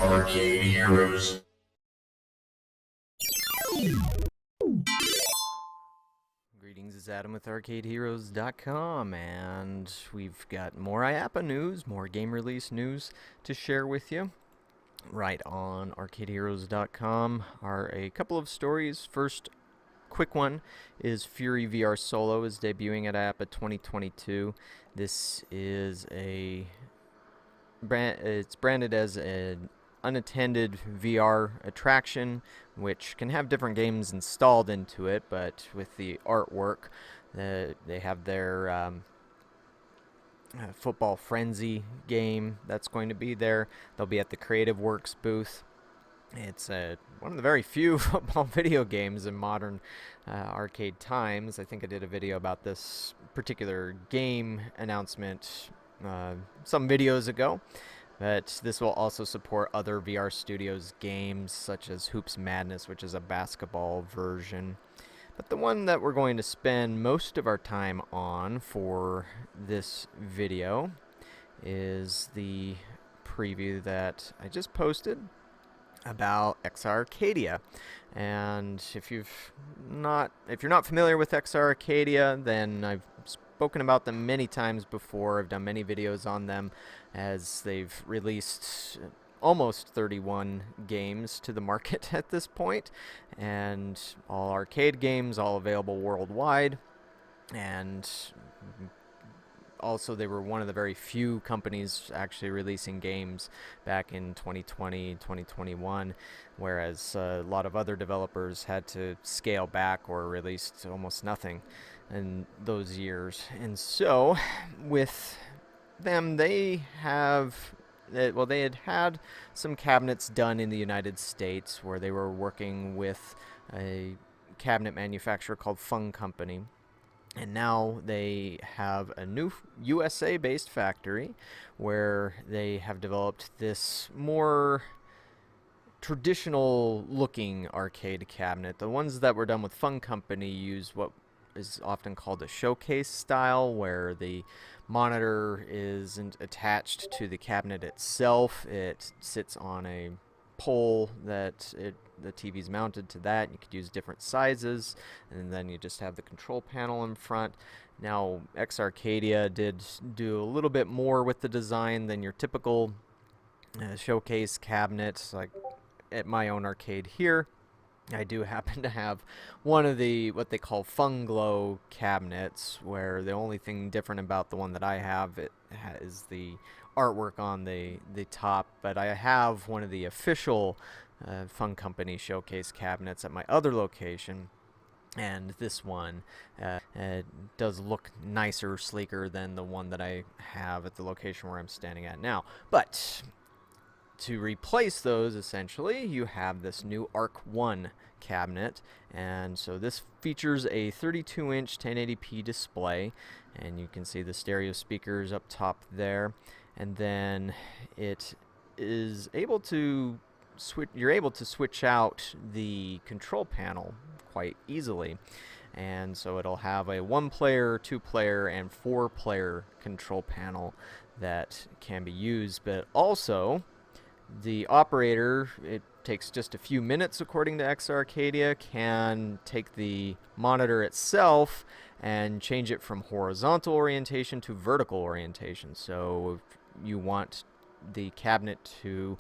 Arcade Heroes. Greetings, it's Adam with ArcadeHeroes.com, and we've got more IAAPA news, more game release news to share with you. Right on ArcadeHeroes.com are a couple of stories. First, quick one is Fury VR Solo is debuting at IAAPA 2022. This is it's branded as an unattended VR attraction, which can have different games installed into it, but with the artwork, they have their Football Frenzy game that's going to be there. They'll be at the Creative Works booth. It's one of the very few football video games in modern arcade times. I think I did a video about this particular game announcement some videos ago. But this will also support other VR Studios games, such as Hoops Madness, which is a basketball version. But the one that we're going to spend most of our time on for this video is the preview that I just posted about ExA-Arcadia. And if you're not familiar with ExA-Arcadia, then I've spoken about them many times before. I've done many videos on them, as they've released almost 31 games to the market at this point, and all arcade games, all available worldwide. And also, they were one of the very few companies actually releasing games back in 2020, 2021, whereas a lot of other developers had to scale back or released almost nothing in those years. And so, with them, they had some cabinets done in the United States where they were working with a cabinet manufacturer called Fung Company. And now they have a new USA-based factory where they have developed this more traditional-looking arcade cabinet. The ones that were done with Fun Company use what is often called a showcase style, where the monitor isn't attached to the cabinet itself. It sits on a pole that the TV's mounted to that. You could use different sizes, and then you just have the control panel in front. Now, ExA-Arcadia did do a little bit more with the design than your typical showcase cabinet. Like at my own arcade here, I do happen to have one of the what they call Funglow cabinets, where the only thing different about the one that I have is the artwork on the top. But I have one of the official Fun Company showcase cabinets at my other location, and this one does look nicer, sleeker than the one that I have at the location where I'm standing at now. But to replace those, essentially, you have this new Arc 1 cabinet, and so this features a 32-inch 1080p display, and you can see the stereo speakers up top there, and then it is able to you're able to switch out the control panel quite easily. And so it'll have a 1-player, 2-player, and 4-player control panel that can be used, but also the operator, it takes just a few minutes according to ExA-Arcadia, can take the monitor itself and change it from horizontal orientation to vertical orientation. So if you want the cabinet to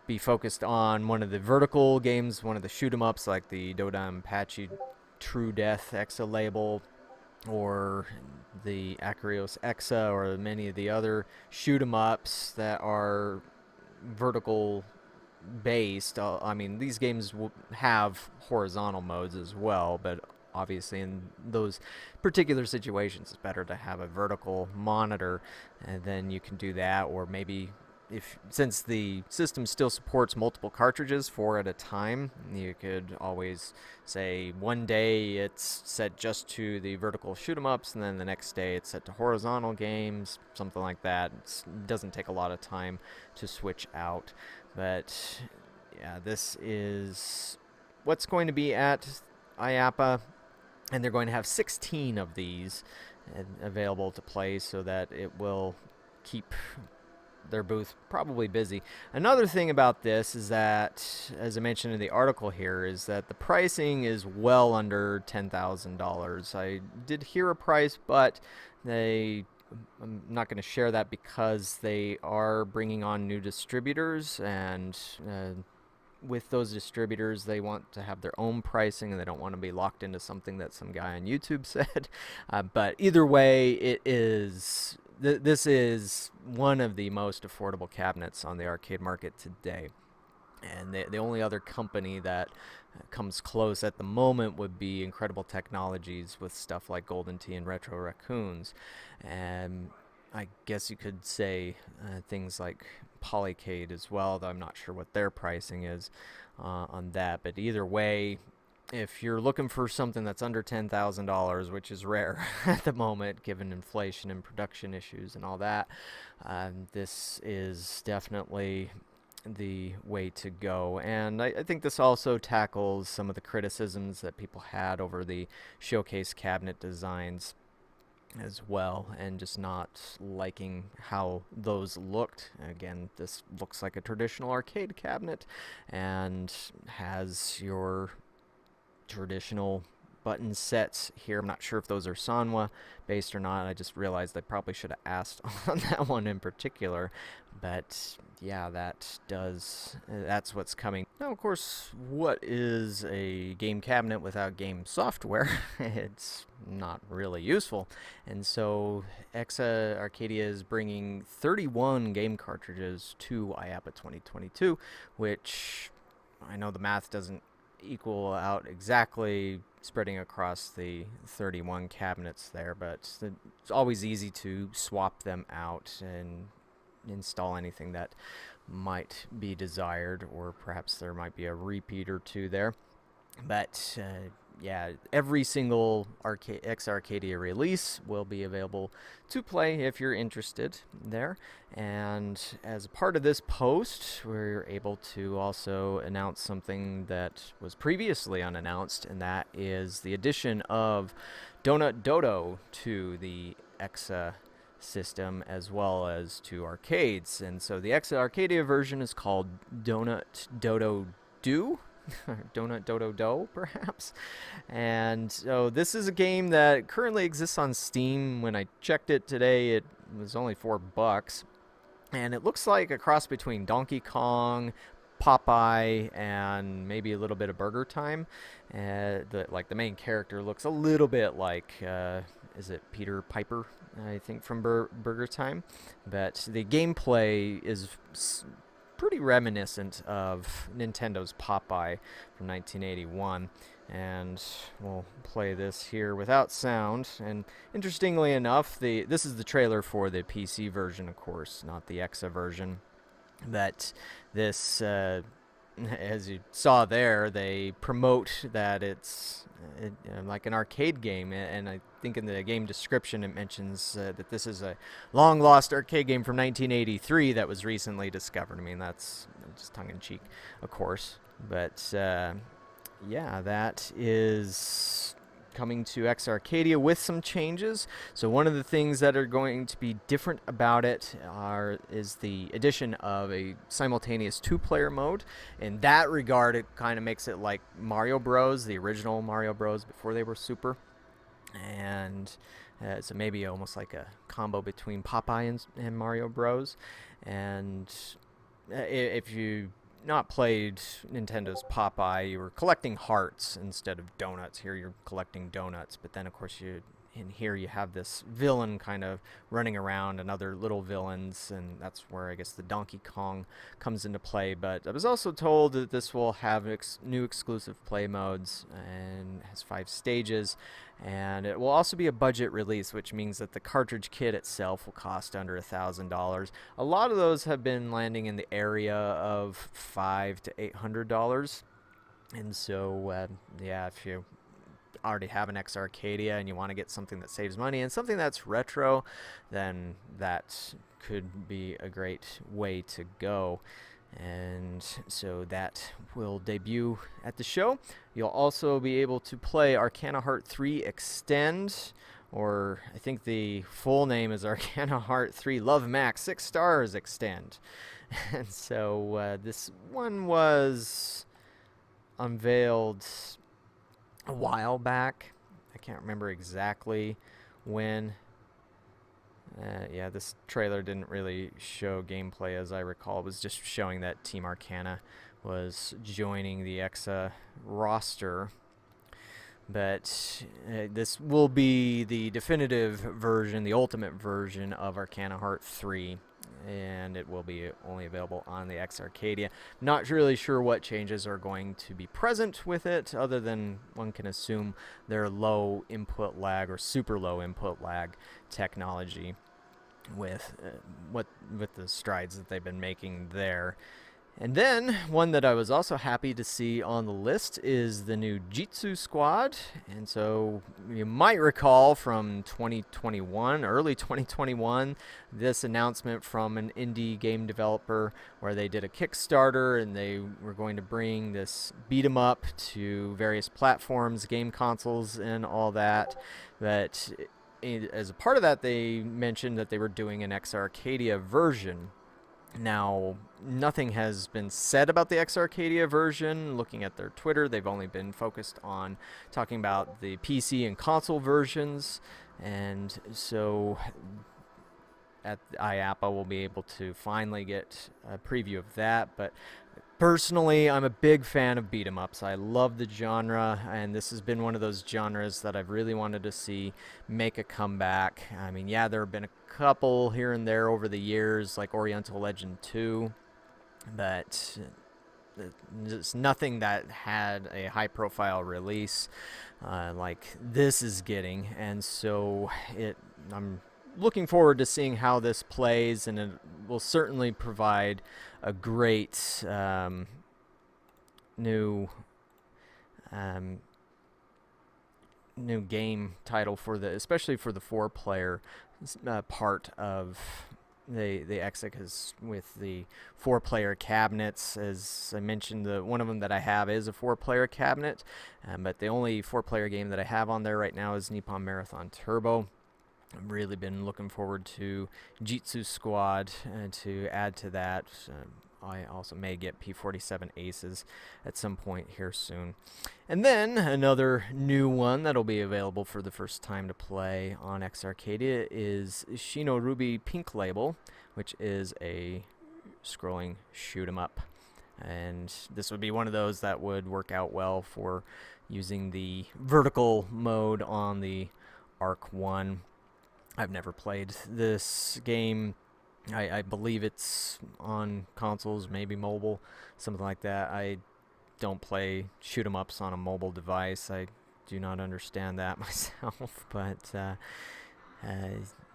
be focused on one of the vertical games, one of the shoot 'em ups like the Dodonpachi True Death EXA label, or the Acarios EXA, or many of the other shoot 'em ups that are vertical based. I mean, these games will have horizontal modes as well, but obviously in those particular situations it's better to have a vertical monitor, and then you can do that. Or maybe since the system still supports multiple cartridges, 4 at a time, you could always say one day it's set just to the vertical shoot 'em ups, and then the next day it's set to horizontal games, something like that. It doesn't take a lot of time to switch out. But yeah, this is what's going to be at IAAPA, and they're going to have 16 of these available to play, so that it will keep their booth, probably busy. Another thing about this is that, as I mentioned in the article here, is that the pricing is well under $10,000. I did hear a price, but I'm not going to share that because they are bringing on new distributors, and with those distributors, they want to have their own pricing and they don't want to be locked into something that some guy on YouTube said. But either way, this is one of the most affordable cabinets on the arcade market today. And the only other company that comes close at the moment would be Incredible Technologies with stuff like Golden Tee and Retro Raccoons. And I guess you could say things like Polycade as well, though I'm not sure what their pricing is on that. But either way, if you're looking for something that's under $10,000, which is rare at the moment given inflation and production issues and all that, this is definitely the way to go. And I think this also tackles some of the criticisms that people had over the showcase cabinet designs as well, and just not liking how those looked. Again, this looks like a traditional arcade cabinet and has your traditional button sets here. I'm not sure if those are Sanwa based or not. I just realized I probably should have asked on that one in particular. But yeah, that's what's coming. Now, of course, what is a game cabinet without game software? It's not really useful. And so ExA-Arcadia is bringing 31 game cartridges to IAAPA 2022, which I know the math doesn't equal out exactly spreading across the 31 cabinets there, but it's always easy to swap them out and install anything that might be desired, or perhaps there might be a repeat or two there. But yeah, every single ExA-Arcadia release will be available to play if you're interested there. And as a part of this post, we're able to also announce something that was previously unannounced, and that is the addition of Donut Dodo to the EXA system as well as to arcades. And so the EXA-Arcadia version is called Donut Dodo Do. Donut Dodo Do, perhaps. And so this is a game that currently exists on Steam. When I checked it today, it was only $4. And it looks like a cross between Donkey Kong, Popeye, and maybe a little bit of Burger Time. The main character looks a little bit like, is it Peter Piper, I think, from Burger Time? But the gameplay is pretty reminiscent of Nintendo's Popeye from 1981. And we'll play this here without sound. And interestingly enough, this is the trailer for the PC version, of course, not the EXA version. But this, as you saw there, they promote that it's like an arcade game, and I think in the game description it mentions that this is a long-lost arcade game from 1983 that was recently discovered. I mean, that's just tongue-in-cheek, of course, but yeah, that is coming to ExA-Arcadia with some changes. So one of the things that are going to be different about it is the addition of a simultaneous two-player mode. In that regard, it kind of makes it like Mario Bros, the original Mario Bros before they were Super. And so maybe almost like a combo between Popeye and Mario Bros. And if you not played Nintendo's Popeye, you were collecting hearts instead of donuts. Here you're collecting donuts, but then of course in here you have this villain kind of running around and other little villains, and that's where I guess the Donkey Kong comes into play. But I was also told that this will have new exclusive play modes and has 5 stages, and it will also be a budget release, which means that the cartridge kit itself will cost under $1,000. A lot of those have been landing in the area of $500 to $800, and so yeah, if you already have an ExA-Arcadia and you want to get something that saves money and something that's retro, then that could be a great way to go. And so that will debut at the show. You'll also be able to play Arcana Heart 3 Extend or I think the full name is Arcana Heart 3 Love Max 6 stars extend. And so this one was unveiled a while back. I can't remember exactly when. Yeah, this trailer didn't really show gameplay as I recall. It was just showing that Team Arcana was joining the EXA roster. But this will be the definitive version, the ultimate version of Arcana Heart 3. And it will be only available on the ExA-Arcadia. Not really sure what changes are going to be present with it, other than one can assume their low input lag or super low input lag technology with with the strides that they've been making there. And then, one that I was also happy to see on the list is the new Jitsu Squad. And so, you might recall from 2021, early 2021, this announcement from an indie game developer where they did a Kickstarter and they were going to bring this beat 'em up to various platforms, game consoles, and all that. But as a part of that, they mentioned that they were doing an ExA-Arcadia version. Now, nothing has been said about the ExA-Arcadia version. Looking at their Twitter, they've only been focused on talking about the PC and console versions. And so at IAAPA, we'll be able to finally get a preview of that. But personally, I'm a big fan of beat 'em ups. I love the genre, and this has been one of those genres that I've really wanted to see make a comeback. I mean, yeah, there have been a couple here and there over the years, like Oriental Legend 2, but there's nothing that had a high-profile release like this is getting, and so I'm looking forward to seeing how this plays, and it will certainly provide a great new game title for especially for the 4-player part of the EXA, because with the 4-player cabinets, as I mentioned, one of them that I have is a 4-player cabinet, but the only 4-player game that I have on there right now is Nippon Marathon Turbo. I've really been looking forward to Jitsu Squad to add to that. I also may get P47 Aces at some point here soon. And then another new one that'll be available for the first time to play on ExA-Arcadia is Shino Ruby Pink Label, which is a scrolling shoot 'em up. And this would be one of those that would work out well for using the vertical mode on the Arc 1. I've never played this game. I believe it's on consoles, maybe mobile, something like that. I don't play shoot 'em ups on a mobile device. I do not understand that myself, but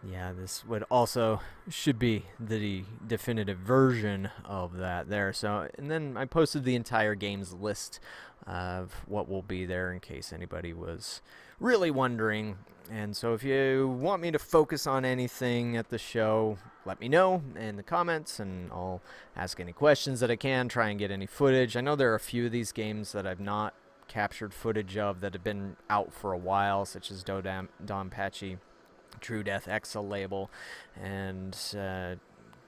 yeah, this would also should be the definitive version of that there. So, and then I posted the entire games list of what will be there in case anybody was really wondering. And so if you want me to focus on anything at the show, let me know in the comments, and I'll ask any questions that I can, try and get any footage. I know there are a few of these games that I've not captured footage of that have been out for a while, such as Donpachi, True Death EXA label, and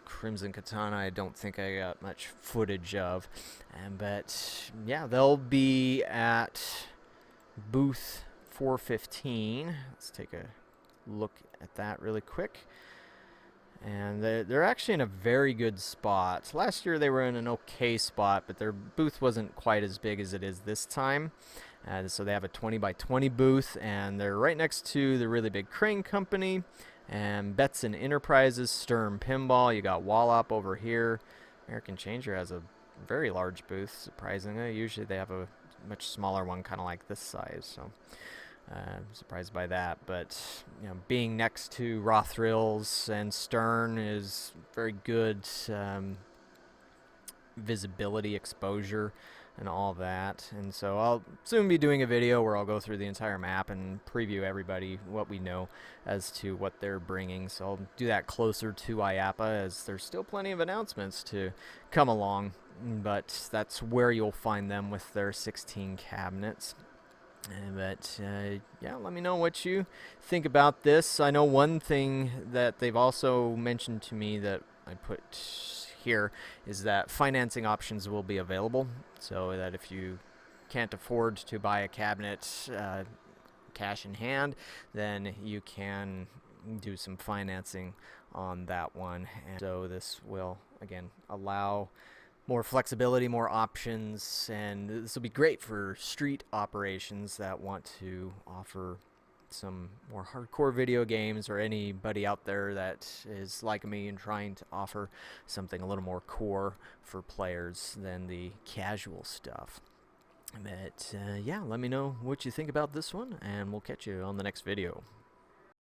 Crimson Katana. I don't think I got much footage of. But yeah, they'll be at booth 415. Let's take a look at that really quick. And they're actually in a very good spot. Last year they were in an okay spot, but their booth wasn't quite as big as it is this time. So they have a 20 by 20 booth, and they're right next to the really big crane company, and Betson Enterprises, Sturm Pinball. You got Wallop over here. American Changer has a very large booth, surprisingly. Usually they have a much smaller one, kind of like this size. So I'm surprised by that, but you know, being next to Rothrills and Stern is very good visibility, exposure, and all that. And so I'll soon be doing a video where I'll go through the entire map and preview everybody what we know as to what they're bringing. So I'll do that closer to IAAPA, as there's still plenty of announcements to come along, but that's where you'll find them with their 16 cabinets. But yeah, let me know what you think about this. I know one thing that they've also mentioned to me that I put here is that financing options will be available, so that if you can't afford to buy a cabinet cash in hand, then you can do some financing on that one. And so this will again allow more flexibility, more options, and this will be great for street operations that want to offer some more hardcore video games, or anybody out there that is like me and trying to offer something a little more core for players than the casual stuff. But yeah, let me know what you think about this one, and we'll catch you on the next video.